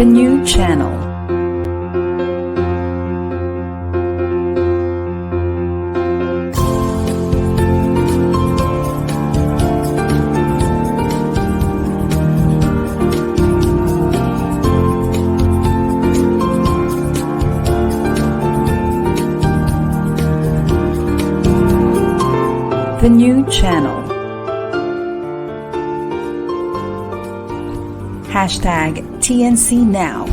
The new channel. The new channel. Hashtag TNC Now.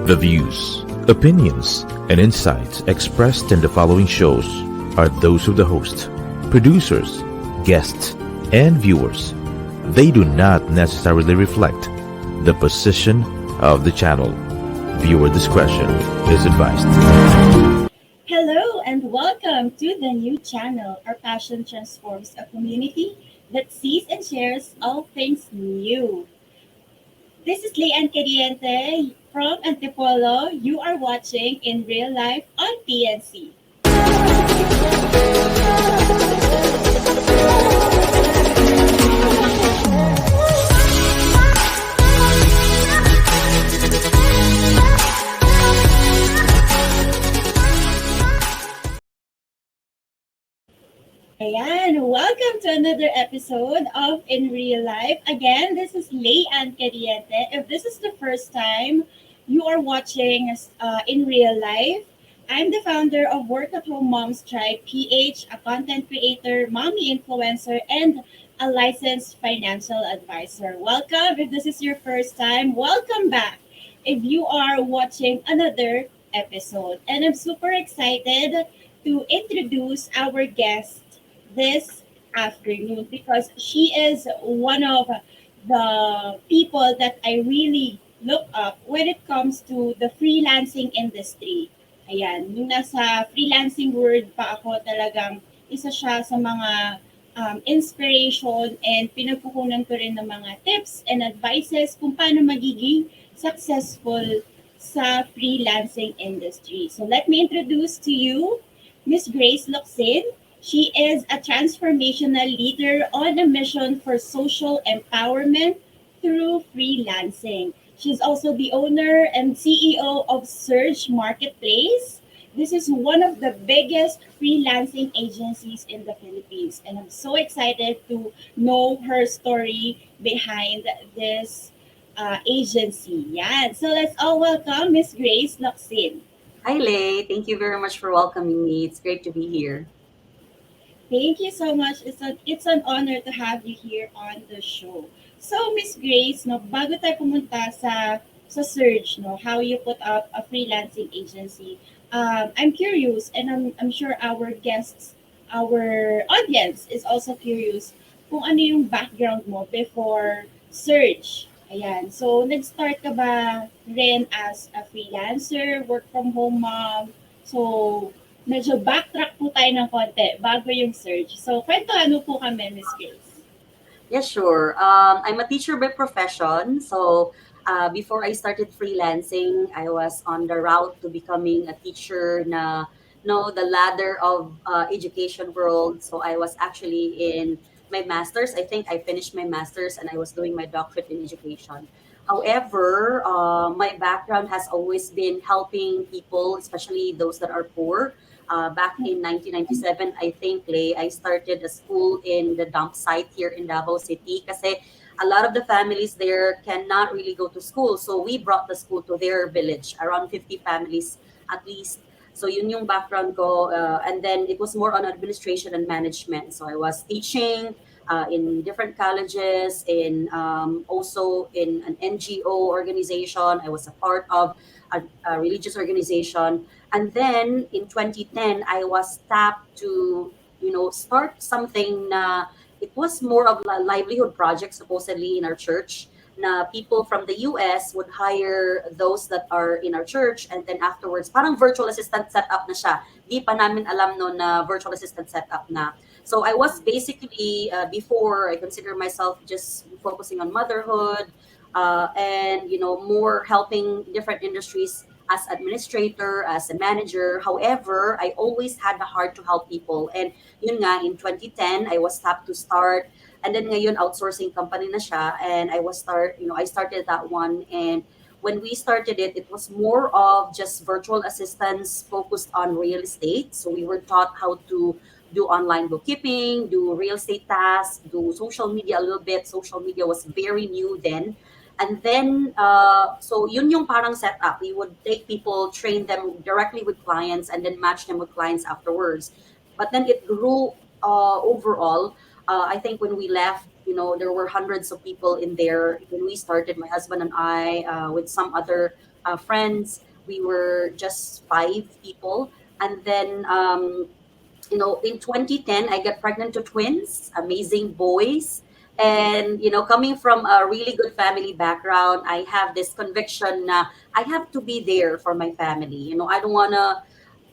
The views, opinions, and insights expressed in the following shows are those of the host, producers, guests, and viewers. They do not necessarily reflect the position of the channel. Viewer discretion is advised. Hello and welcome to the new channel. Our passion transforms a community that sees and shares all things new. This is Leigh and Cadiente from Antipolo. You are watching in real life on PNC. Ayan, welcome to another episode of In Real Life. Again, this is Leigh and Cadiente. If this is the first time you are watching In Real Life, I'm the founder of Work at Home Moms Tribe PH, a content creator, mommy influencer, and a licensed financial advisor. Welcome. If this is your first time, welcome back. If you are watching another episode, and I'm super excited to introduce our guest this afternoon because she is one of the people that I really look up when it comes to the freelancing industry. Ayan, nung nasa freelancing world pa ako talagang isa siya sa mga inspiration and pinagkukunan ko rin ng mga tips and advices kung paano magiging successful sa freelancing industry. So let me introduce to you Miss Grace Locsin. She is a transformational leader on a mission for social empowerment through freelancing. She's also the owner and CEO of Surge Marketplace. This is one of the biggest freelancing agencies in the Philippines. And I'm so excited to know her story behind this agency. Yeah, so let's all welcome Miss Grace Locsin. Hi, Leigh. Thank you very much for welcoming me. It's great to be here. Thank you so much. It's an honor to have you here on the show. So, Miss Grace, no, bago tayo pumunta sa Surge, no, how you put up a freelancing agency, I'm curious, and I'm sure our guests, our audience is also curious kung ano yung background mo before Surge. Ayan. So, nag-start ka ba rin as a freelancer, work from home mom? So, medyo backtrack po tayo ng konti bago yung Surge. So, kwentuhan mo po kami, Miss Grace. Yeah, sure. I'm a teacher by profession. So before I started freelancing, I was on the route to becoming a teacher na the ladder of education world. So I was actually in my master's. I think I finished my master's and I was doing my doctorate in education. However, my background has always been helping people, especially those that are poor. Back in 1997, I think, Leigh, I started a school in the dump site here in Davao City kasi a lot of the families there cannot really go to school. So we brought the school to their village, around 50 families at least. So yun yung background ko. And then it was more on administration and management. So I was teaching in different colleges, in also in an NGO organization. I was a part of a religious organization. And then in 2010, I was tapped to, start something na it was more of a livelihood project supposedly in our church na people from the US would hire those that are in our church and then afterwards, parang virtual assistant setup na siya. Di pa namin alam no na virtual assistant setup na. So I was basically, before I consider myself just focusing on motherhood and, more helping different industries as administrator, as a manager. However, I always had the heart to help people. And yun nga, in 2010, I was tapped to start. And then ngayon, outsourcing company na siya. And I started that one. And when we started it, it was more of just virtual assistants focused on real estate. So we were taught how to do online bookkeeping, do real estate tasks, do social media a little bit. Social media was very new then. And then, so yun yung parang setup. We would take people, train them directly with clients, and then match them with clients afterwards. But then it grew overall. I think when we left, there were hundreds of people in there. When we started, my husband and I, with some other friends, we were just 5 people. And then in 2010, I got pregnant to twins, amazing boys. And, coming from a really good family background, I have this conviction na I have to be there for my family. I don't want to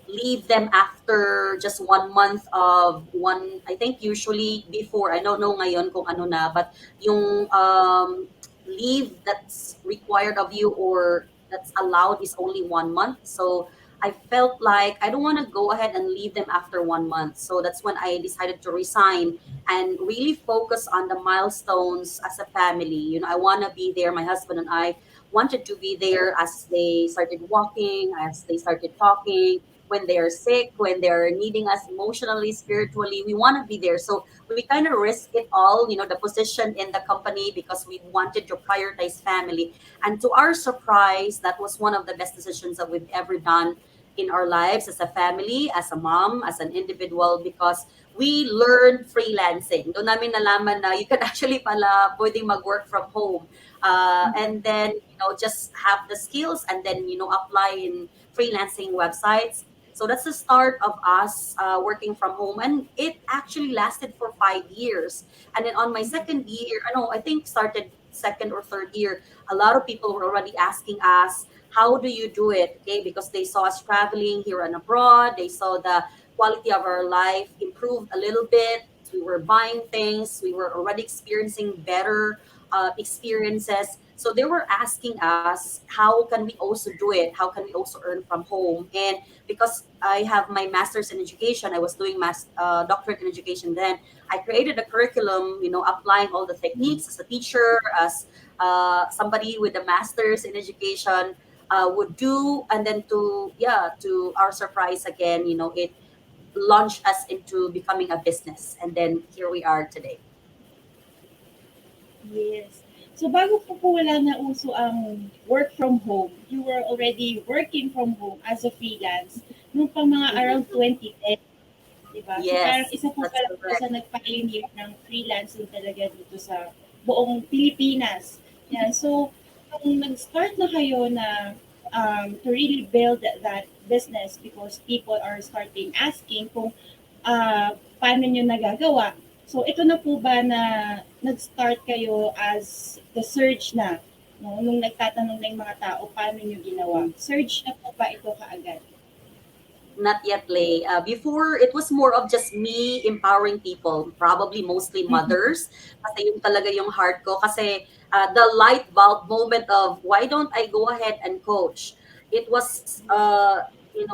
leave them after just 1 month of one. I think usually before, I don't know ngayon kung ano na, but yung leave that's required of you or that's allowed is only 1 month. So I felt like I don't want to go ahead and leave them after 1 month. So that's when I decided to resign and really focus on the milestones as a family. I want to be there. My husband and I wanted to be there as they started walking, as they started talking, when they're sick, when they're needing us emotionally, spiritually. We want to be there. So we kind of risk it all, the position in the company because we wanted to prioritize family. And to our surprise, that was one of the best decisions that we've ever done in our lives as a family, as a mom, as an individual, because we learned freelancing. Doon namin nalaman na you can actually pala pwedeng mag-work from home. And then, just have the skills and then, apply in freelancing websites. So that's the start of us working from home. And it actually lasted for 5 years. And then on my second year, I think started second or third year, a lot of people were already asking us, how do you do it? Okay, because they saw us traveling here and abroad. They saw the quality of our life improved a little bit. We were buying things. We were already experiencing better experiences. So they were asking us, how can we also do it? How can we also earn from home? And because I have my master's in education, I was doing doctorate in education then. I created a curriculum, applying all the techniques as a teacher, as somebody with a master's in education would do. And then to our surprise again, it launched us into becoming a business. And then here we are today. Yes. So bago po wala na uso ang work from home, you were already working from home as a freelance nung pa mga Mhm. around 2010, di ba? So parang Yes, isa po that's pala po correct. sa nag-pioneer ng freelancing talaga dito sa buong Pilipinas. Yan. So, kung nag-start na kayo na to really build that business because people are starting asking kung paano nyo nagagawa. So, ito na po ba na nag-start kayo as the surge na, no? Nung nagtatanong na yung mga tao, paano nyo ginawa? Surge na po ba ito kaagad? Not yet, Leigh. Before, it was more of just me empowering people, probably mostly mothers. Kasi yung talaga yung heart ko. Kasi the light bulb moment of, why don't I go ahead and coach? It was,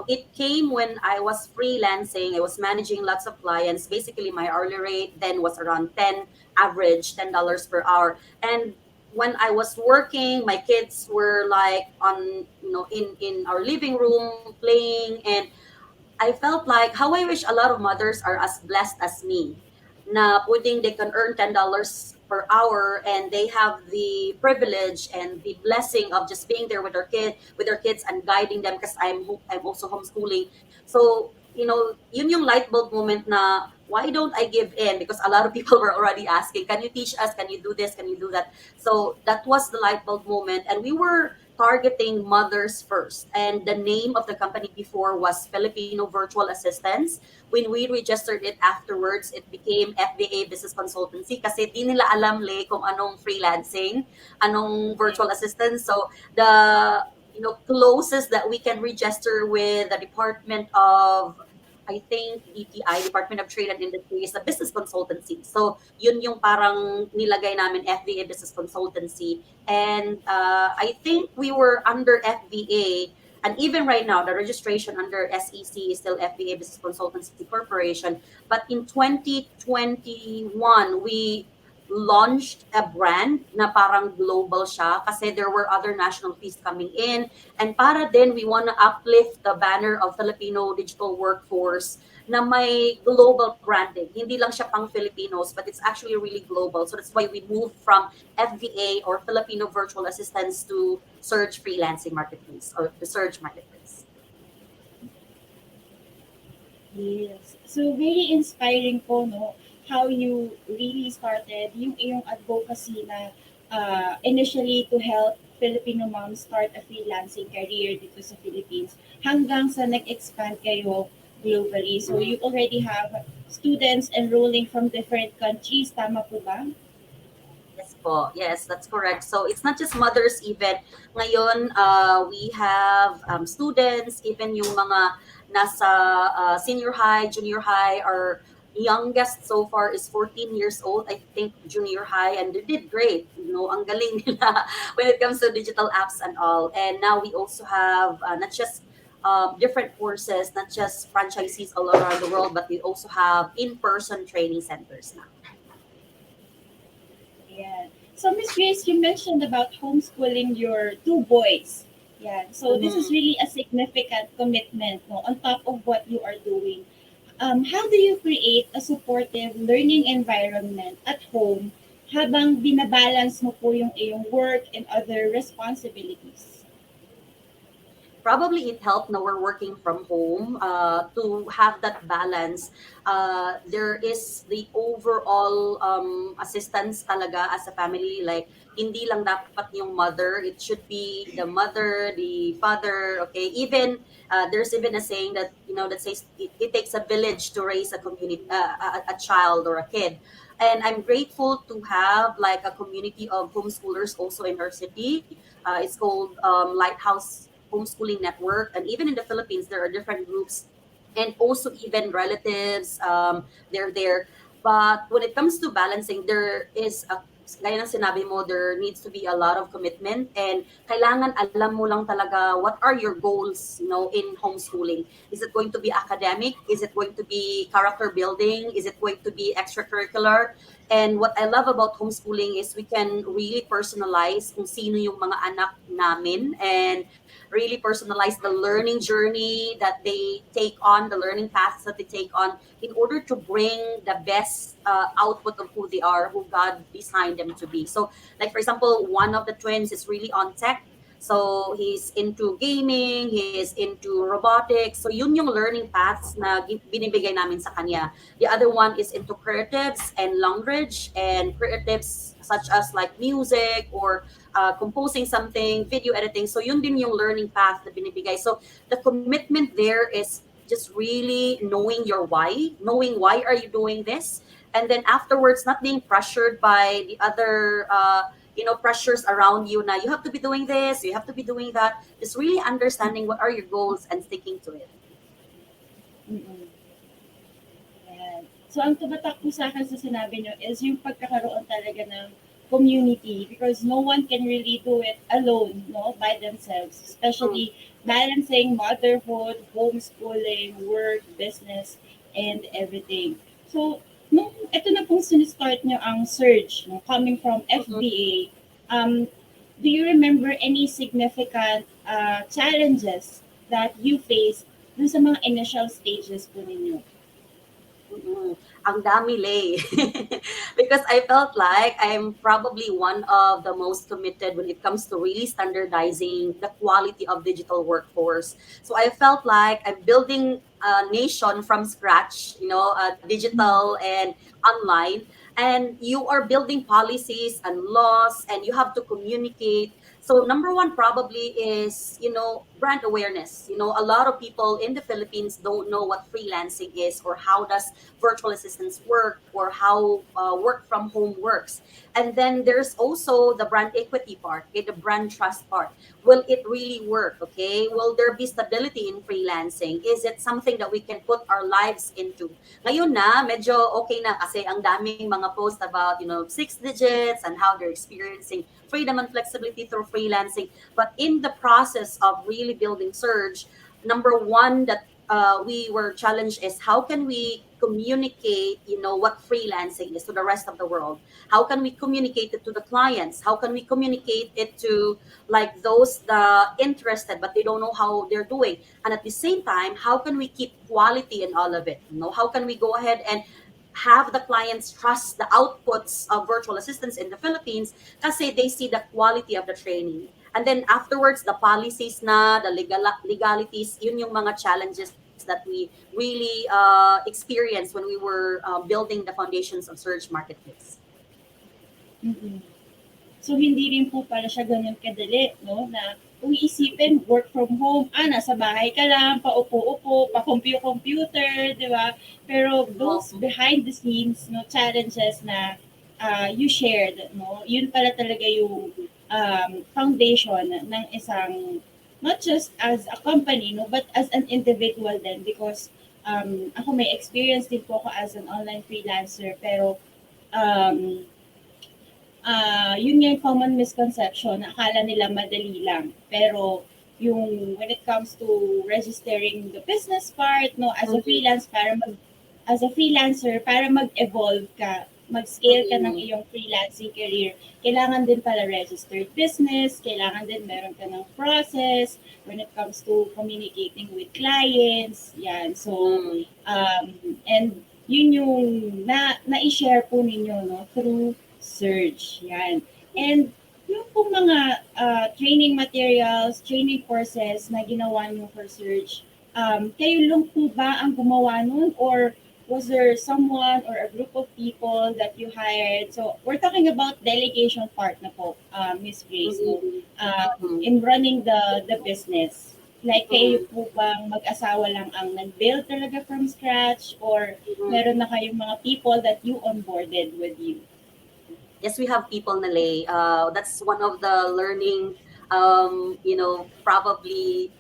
it came when I was freelancing. I was managing lots of clients. Basically, my hourly rate then was around 10, average $10 per hour. And when I was working, my kids were like in our living room playing, and I felt like how I wish a lot of mothers are as blessed as me na pwedeng they can earn $10 per hour and they have the privilege and the blessing of just being there with their kids and guiding them because I'm also homeschooling. So, yun yung light bulb moment na why don't I give in? Because a lot of people were already asking, can you teach us? Can you do this? Can you do that? So that was the light bulb moment. And we were targeting mothers first. And the name of the company before was Filipino Virtual Assistants. When we registered it afterwards, it became FBA Business Consultancy kasi di nila alam kung anong freelancing, anong virtual assistants. So the closest that we can register with the Department of I think DTI, Department of Trade and Industry, is a business consultancy. So, yun yung parang nilagay namin, FBA Business Consultancy. And I think we were under FBA And even right now, the registration under SEC is still FBA Business Consultancy Corporation. But in 2021, we launched a brand na parang global siya kasi there were other national fees coming in. And para din, we want to uplift the banner of Filipino digital workforce na may global branding. Hindi lang siya pang Filipinos, but it's actually really global. So that's why we moved from FVA or Filipino Virtual Assistants to Surge Freelancing Marketplace or the Surge Marketplace. Yes. So very inspiring po, no, how you really started yung iyong advocacy na initially to help Filipino moms start a freelancing career dito sa Philippines hanggang sa nag-expand kayo globally. So you already have students enrolling from different countries, tama po ba? Yes po. Yes, that's correct. So it's not just mothers even. Ngayon, we have students, even yung mga nasa senior high, junior high, our youngest so far is 14 years old, I think junior high, and they did great. You know, ang galing nila when it comes to digital apps and all. And now we also have not just different courses, not just franchisees all around the world, but we also have in-person training centers now. Yeah. So, Miss Grace, you mentioned about homeschooling your two boys. Yeah. So, this is really a significant commitment, no, on top of what you are doing. How do you create a supportive learning environment at home habang binabalance mo po yung iyong work and other responsibilities? Probably it helped now we're working from home to have that balance. There is the overall assistance talaga as a family, like hindi lang dapat yung mother, it should be the mother, the father, okay? Even there's even a saying that, you know, that says it takes a village to raise a community, a child or a kid. And I'm grateful to have like a community of homeschoolers also in our city. It's called Lighthouse Homeschooling Network, and even in the Philippines there are different groups, and also even relatives, they're there. But when it comes to balancing, there is a, gaya ng sinabi mo, there needs to be a lot of commitment, and kailangan alam mo lang talaga what are your goals, you know, in homeschooling. Is it going to be academic? Is it going to be character building? Is it going to be extracurricular? And what I love about homeschooling is we can really personalize kung sino yung mga anak namin, and really personalize the learning journey that they take on, the learning paths that they take on, in order to bring the best output of who they are, who God designed them to be. So, like for example, one of the twins is really on tech. So, he's into gaming, he's into robotics. So, yun yung learning paths na binibigay namin sa kanya. The other one is into creatives and language, and creatives such as like music or composing something, video editing. So yun din yung learning path na binibigay. So the commitment there is just really knowing your why, knowing why are you doing this, and then afterwards not being pressured by the other pressures around you. Now you have to be doing this, you have to be doing that. Just really understanding what are your goals and sticking to it. Mm-mm. Yan. So, ang tumatak po sa akin sa sinabi nyo is yung pagkakaroon talaga ng community, because no one can really do it alone, no, by themselves, especially balancing motherhood, homeschooling, work, business, and everything. So, nung ito na pong sinistart nyo ang surge, no, coming from FBA, do you remember any significant challenges that you faced dun sa mga initial stages po ninyo? Ang dami, Leigh. Because I felt like I'm probably one of the most committed when it comes to really standardizing the quality of digital workforce. So I felt like I'm building a nation from scratch, you know, digital and online. And you are building policies and laws, and you have to communicate. So number one probably is, you know, brand awareness. You know, a lot of people in the Philippines don't know what freelancing is, or how does virtual assistants work, or how work from home works. And then there's also the brand equity part, okay, the brand trust part. Will it really work? Okay, will there be stability in freelancing? Is it something that we can put our lives into? Ngayon na, medyo okay na kasi ang daming mga posts about, you know, 6 digits and how they're experiencing freedom and flexibility through freelancing. But in the process of really building Surge, number one that we were challenged is how can we communicate, what freelancing is to the rest of the world? How can we communicate it to the clients? How can we communicate it to like those the interested but they don't know how they're doing? And at the same time, how can we keep quality in all of it? How can we go ahead and have the clients trust the outputs of virtual assistants in the Philippines kasi they see the quality of the training. And then afterwards, the policies na, the legalities, yun yung mga challenges that we really experienced when we were building the foundations of Surge Marketplace. Mm-mm. So, hindi rin po pala siya ganun kadali, no? Na kung iisipin, work from home, nasa bahay ka lang, paupo-upo, pa-computer, di ba? Pero those behind the scenes, no, challenges na you shared, no? Yun pala talaga yung foundation ng isang, not just as a company, no, but as an individual din because ako may experience din po ako as an online freelancer pero yun nga yung common misconception na akala nila madali lang. Pero yung when it comes to registering the business part, no, as a freelancer para mag-evolve ka, mag-scale ka ng iyong freelancing career, kailangan din pala registered business, kailangan din meron ka ng process when it comes to communicating with clients, yan. So, and yun yung na-share po ninyo, no, through Surge, yan. And yung pong mga training materials, training courses na ginawa nyo for Surge, kayo lang po ba ang gumawa nun or was there someone or a group of people that you hired? So we're talking about delegation part na po, Miss Grace, in running the business. Like kayo po bang mag-asawa lang ang nag-build talaga from scratch or meron na kayong mga people that you onboarded with you? Yes, we have people na Leigh. That's one of the learning, probably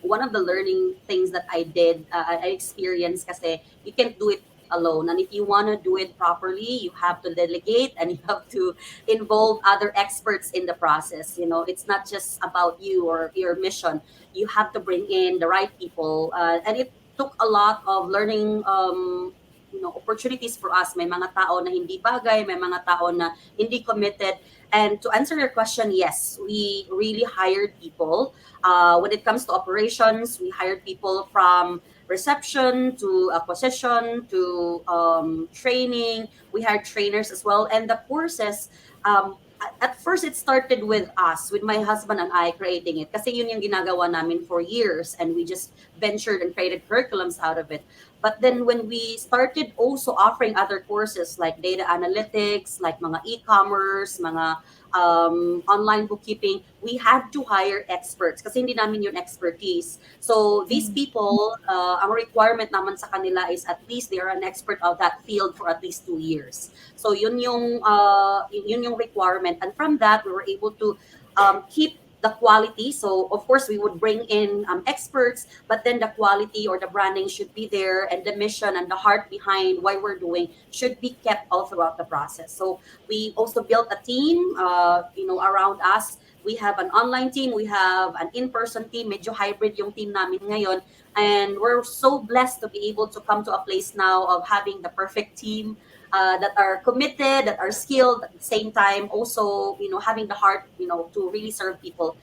one of the learning things that I did, I experienced kasi you can't do it alone. And if you want to do it properly, you have to delegate and you have to involve other experts in the process. It's not just about you or your mission. You have to bring in the right people. And it took a lot of learning opportunities for us. May mga tao na hindi bagay, may mga tao na hindi committed. And to answer your question, yes, we really hired people. When it comes to operations, we hired people from reception to acquisition to training. We hired trainers as well. And the courses, at first it started with us, with my husband and I creating it. Kasi yun yung ginagawa namin for years and we just ventured and created curriculums out of it. But then when we started also offering other courses like data analytics, like mga e-commerce, mga online bookkeeping, we had to hire experts kasi hindi namin yung expertise. So these people, ang requirement naman sa kanila is at least they are an expert of that field for at least 2 years. So yun yung requirement. And from that, we were able to keep the quality. So of course we would bring in experts, but then the quality or the branding should be there and the mission and the heart behind why we're doing should be kept all throughout the process. So we also built a team, around us. We have an online team, we have an in-person team, medyo hybrid yung team namin ngayon. And we're so blessed to be able to come to a place now of having the perfect team that are committed, that are skilled, at the same time also, having the heart, to really serve people.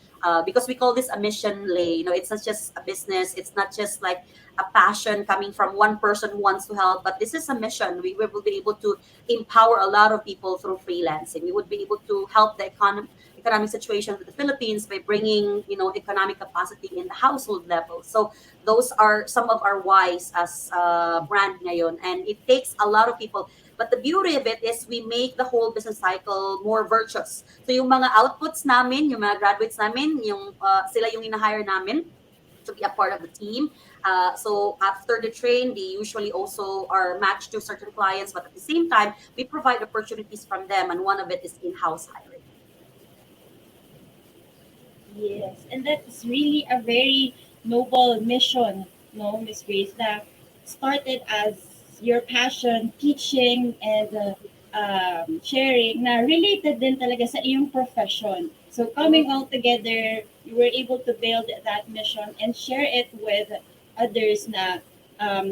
Because we call this a mission, Leigh. It's not just a business. It's not just like a passion coming from one person who wants to help, but this is a mission. We will be able to empower a lot of people through freelancing. We would be able to help the economic situation of the Philippines by bringing, economic capacity in the household level. So those are some of our whys as a brand ngayon. And it takes a lot of people. But the beauty of it is we make the whole business cycle more virtuous. So yung mga outputs namin, yung mga graduates namin, sila yung in-hire namin to be a part of the team. So after the train, they usually also are matched to certain clients, but at the same time, we provide opportunities from them, and one of it is in-house hiring. Yes, and that's really a very noble mission, no, Miss Grace, that started as your passion, teaching and sharing na related din talaga sa iyong profession. So coming all together, you were able to build that mission and share it with others na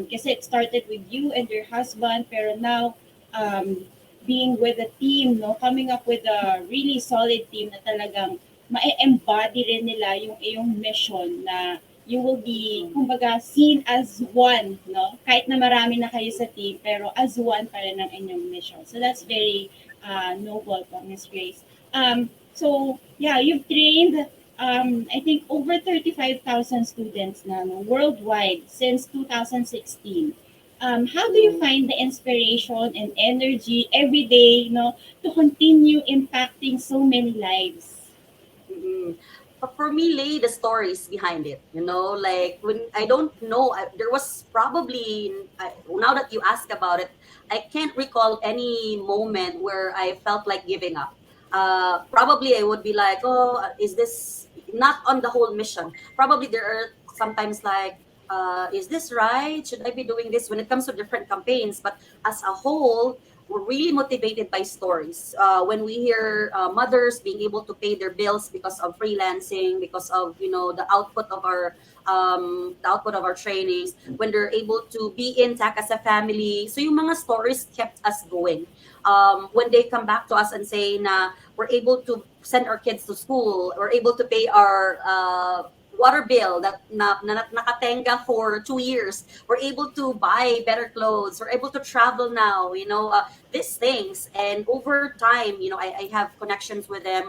kasi it started with you and your husband, pero now um, being with a team, no, coming up with a really solid team na talagang ma-embody rin nila yung iyong mission na you will be, kumbaga, seen as one, no? Kahit na marami na kayo sa team, pero as one pa rin ang inyong mission. So that's very noble po, Miss Grace. So, yeah, you've trained, I think, over 35,000 students na no, worldwide since 2016. How do you find the inspiration and energy every day, no, to continue impacting so many lives? Mm-mm. But for me, Lay, the stories behind it, like when I don't know, there was probably, now that you ask about it, I can't recall any moment where I felt like giving up. Probably I would be like, oh, is this not on the whole mission? Probably there are sometimes like, is this right? Should I be doing this when it comes to different campaigns? But as a whole, we're really motivated by stories. When we hear mothers being able to pay their bills because of freelancing, because of the output of our trainings, when they're able to be intact as a family, so yung mga stories kept us going. When they come back to us and say na we're able to send our kids to school, we're able to pay our water bill that nakatenga for 2 years. We're able to buy better clothes. We're able to travel now. These things, and over time, I have connections with them.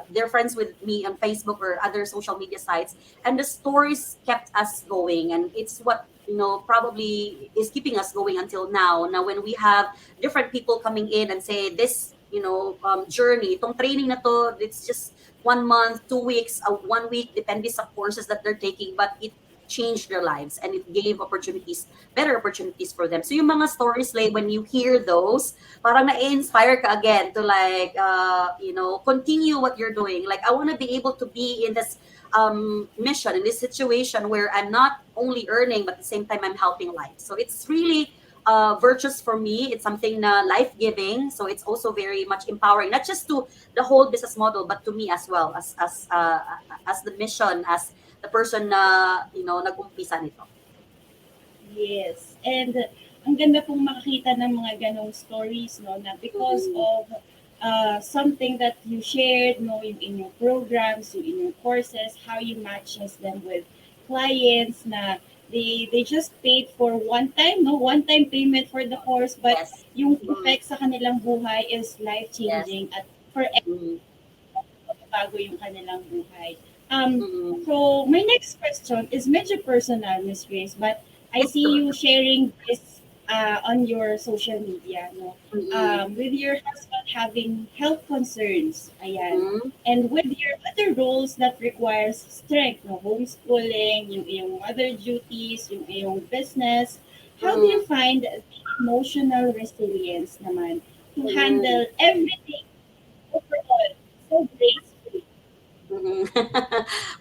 They're friends with me on Facebook or other social media sites, and the stories kept us going, and it's what probably is keeping us going until now. Now, when we have different people coming in and say this, journey, itong training na to, it's just 1 month, 2 weeks, 1 week, depende sa courses that they're taking, but it changed their lives and it gave opportunities, better opportunities for them. So yung mga stories, like when you hear those, parang na-inspire ka again to like, continue what you're doing. Like, I want to be able to be in this mission, in this situation where I'm not only earning, but at the same time I'm helping life. So it's really virtuous for me. It's something na life-giving. So it's also very much empowering, not just to the whole business model, but to me as well, as the mission, as the person na, nag-umpisa nito. Yes. And ang ganda pong makakita ng mga ganong stories, no, na because of something that you shared, no, in your programs, in your courses, how you matches them with clients na they just paid for one time payment for the course, but Yes. yung effect sa kanilang buhay is life-changing at forever Mhm. bago yung kanilang buhay. Mhm. So my next question is medyo personal, Miss Grace, but I Yes, see sure. you sharing this on your social media, no? Mhm. With your husband having health concerns, ayan, Mhm. and with your other roles that requires strength, no? Homeschooling, yung iyong mother duties, yung iyong business, how do you Mhm. find the emotional resilience naman to Mhm. handle everything overall so gracefully? Mhm.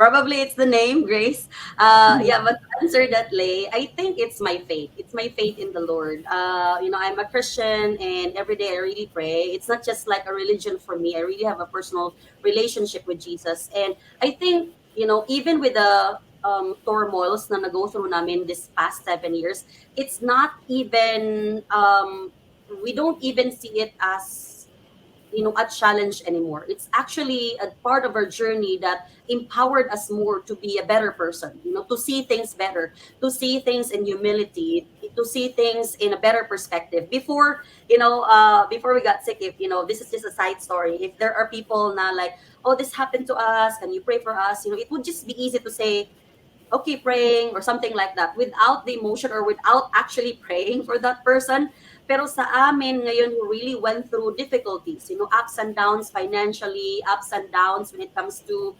Probably it's the name, Grace. Yeah, but to answer that, Lay, I think it's my faith. It's my faith in the Lord. I'm a Christian, and every day I really pray. It's not just like a religion for me. I really have a personal relationship with Jesus, and I think even with the turmoils na go through namin this past 7 years, it's not even we don't even see it as a challenge anymore. It's actually a part of our journey that empowered us more to be a better person, to see things better, to see things in humility, to see things in a better perspective. Before we got sick, if this is just a side story, if there are people now like, oh, this happened to us, can you pray for us? It would just be easy to say, okay, praying or something like that without the emotion or without actually praying for that person. Pero sa amin ngayon who really went through difficulties, ups and downs financially, ups and downs when it comes to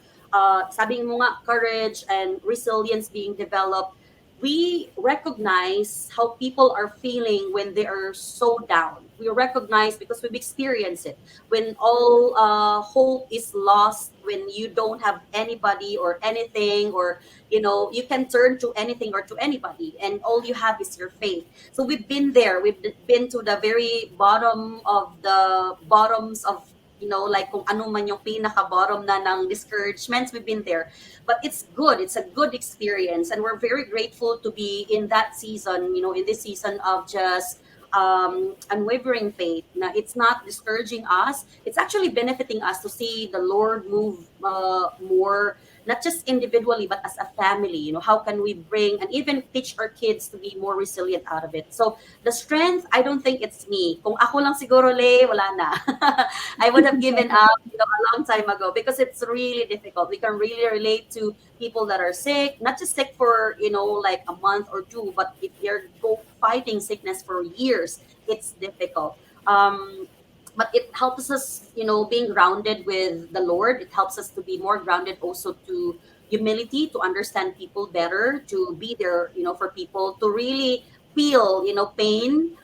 sabi mo nga, courage and resilience being developed, we recognize how people are feeling when they are so down. We recognize because we've experienced it. When all hope is lost, when you don't have anybody or anything, or you can turn to anything or to anybody, and all you have is your faith. So we've been there. We've been to the very bottom of the bottoms of like kung ano man yung pinaka-bottom na ng discouragements, we've been there. But it's good. It's a good experience. And we're very grateful to be in that season, in this season of just unwavering faith. Na it's not discouraging us. It's actually benefiting us to see the Lord move more, not just individually, but as a family. How can we bring and even teach our kids to be more resilient out of it? So the strength, I don't think it's me. Kung ako lang siguro, Leigh, wala na. I would have given up, a long time ago because it's really difficult. We can really relate to people that are sick, not just sick for, like a month or two, but if you're fighting sickness for years, it's difficult. But it helps us, being grounded with the Lord. It helps us to be more grounded also to humility, to understand people better, to be there, for people, to really feel, pain.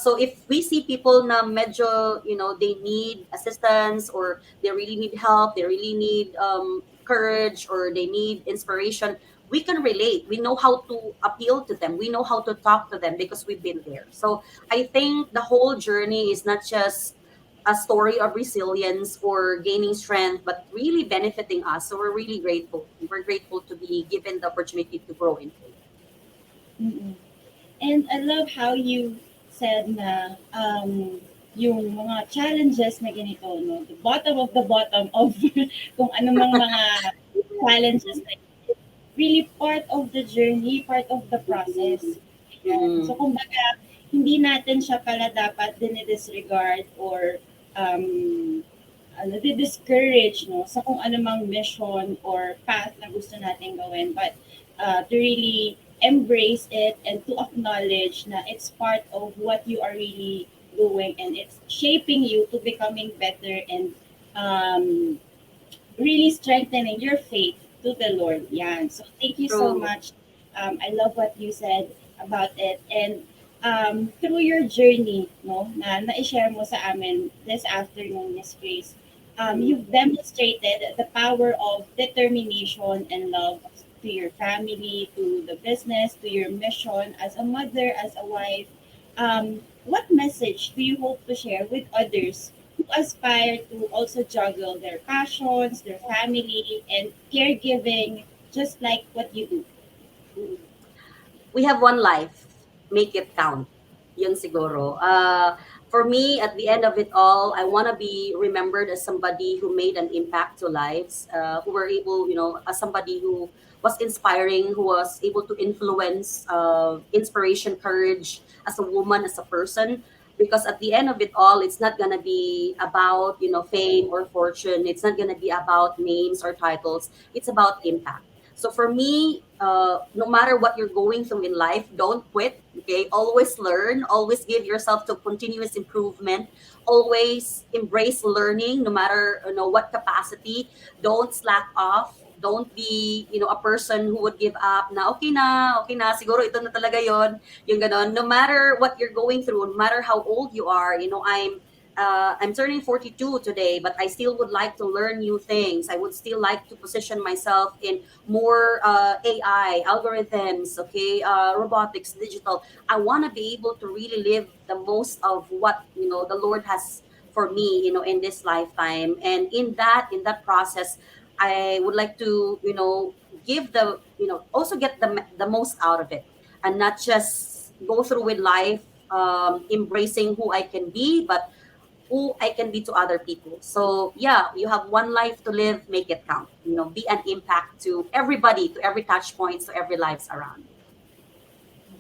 So if we see people na medyo, they need assistance or they really need help, they really need courage or they need inspiration, we can relate. We know how to appeal to them. We know how to talk to them because we've been there. So I think the whole journey is not just a story of resilience or gaining strength, but really benefiting us. So we're really grateful. We're grateful to be given the opportunity to grow in faith. Mm-mm. And I love how you said na yung mga challenges na ganito, no? The bottom of kung ano mang mga challenges na yun, really part of the journey, part of the process. Yan. So, Mm, kumbaga, hindi natin siya pala dapat dinidisregard or discourage, no, sa kung anumang mission or path na gusto natin gawin. But to really embrace it and to acknowledge na it's part of what you are really doing and it's shaping you to becoming better and um, really strengthening your faith to the Lord. Yan. So thank you so true. much. I love what you said about it. And through your journey, no, na na-share mo sa amin this afternoon, Miss Grace, Mm, you've demonstrated the power of determination and love to your family, to the business, to your mission as a mother, as a wife. What message do you hope to share with others who aspire to also juggle their passions, their family, and caregiving, just like what you do? mm. We have one life. Make it count. Yun siguro. For me, at the end of it all, I want to be remembered as somebody who made an impact to lives, who were able, as somebody who was inspiring, who was able to influence, inspiration, courage as a woman, as a person. Because at the end of it all, it's not going to be about, fame or fortune. It's not going to be about names or titles. It's about impact. So for me, no matter what you're going through in life, don't quit. Okay, always learn. Always give yourself to continuous improvement. Always embrace learning, no matter what capacity. Don't slack off. Don't be a person who would give up. Na okay na, siguro ito na talaga yon, yung ganon. No matter what you're going through, no matter how old you are, I'm turning 42 today, but I still would like to learn new things. I would still like to position myself in more AI, algorithms, okay, robotics, digital. I want to be able to really live the most of what the Lord has for me, in this lifetime. And in that process, I would like to give also get the most out of it, and not just go through with life embracing who I can be, but who I can be to other people. So yeah, you have one life to live, make it count. Be an impact to everybody, to every touch points, to every lives around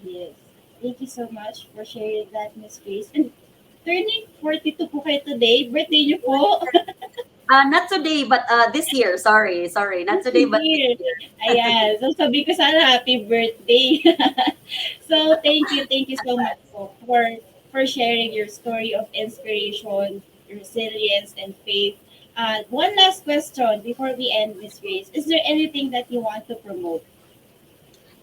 you. Yes. Thank you so much for sharing that, Miss Grace. And turning 42 po kayo today. Birthday niyo po. Not today, but this year. Sorry, not today, but this Here. year. Ayan. So, sabi ko sana happy birthday. So, thank you so much po for sharing your story of inspiration, resilience, and faith. One last question before we end this race. Is there anything that you want to promote?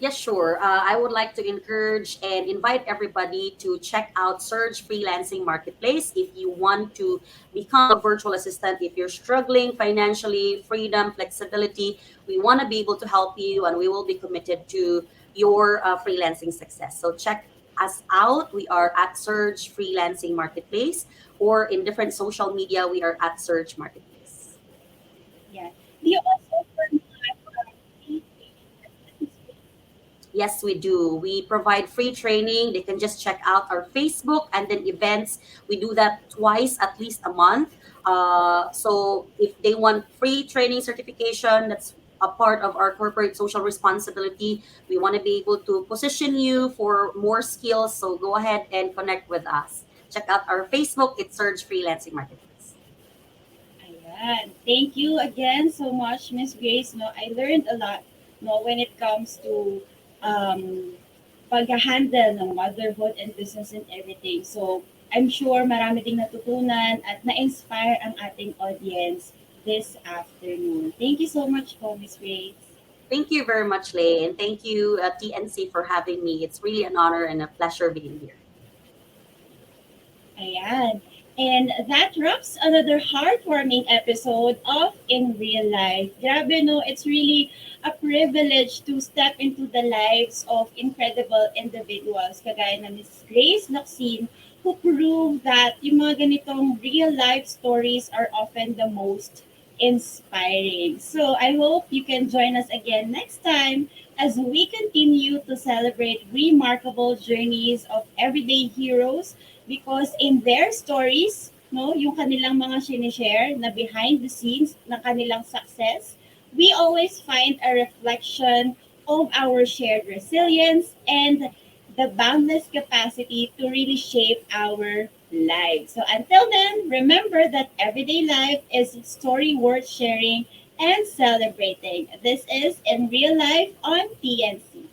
Yes, sure. I would like to encourage and invite everybody to check out Surge Freelancing Marketplace if you want to become a virtual assistant. If you're struggling financially, freedom, flexibility, we want to be able to help you and we will be committed to your freelancing success. So check us out, we are at Surge Freelancing Marketplace, or in different social media, we are at Surge Marketplace. Yeah. Do you also provide free training? Yes, we do. We provide free training. They can just check out our Facebook and then events. We do that twice at least a month. So if they want free training certification, that's a part of our corporate social responsibility. We want to be able to position you for more skills. So go ahead and connect with us. Check out our Facebook. It's Surge Freelancing Marketplace. Ayan. Thank you again so much, Miss Grace. No, I learned a lot no, when it comes to um, pag-handle ng motherhood and business and everything. So, I'm sure marami ding natutunan at na-inspire ang ating audience this afternoon. Thank you so much po, Miss Grace. Thank you very much, Leigh, and thank you, TNC, for having me. It's really an honor and a pleasure being here. Ayan. And that wraps another heartwarming episode of In Real Life. Grabe no, it's really a privilege to step into the lives of incredible individuals kagaya na Miss Grace Locsin, who prove that yung mga ganitong real life stories are often the most inspiring. So I hope you can join us again next time as we continue to celebrate remarkable journeys of everyday heroes because in their stories, no, yung kanilang mga sinishare na behind the scenes na kanilang success, we always find a reflection of our shared resilience and the boundless capacity to really shape our lives. So until then, remember that everyday life is a story worth sharing and celebrating. This is In Real Life on TNC.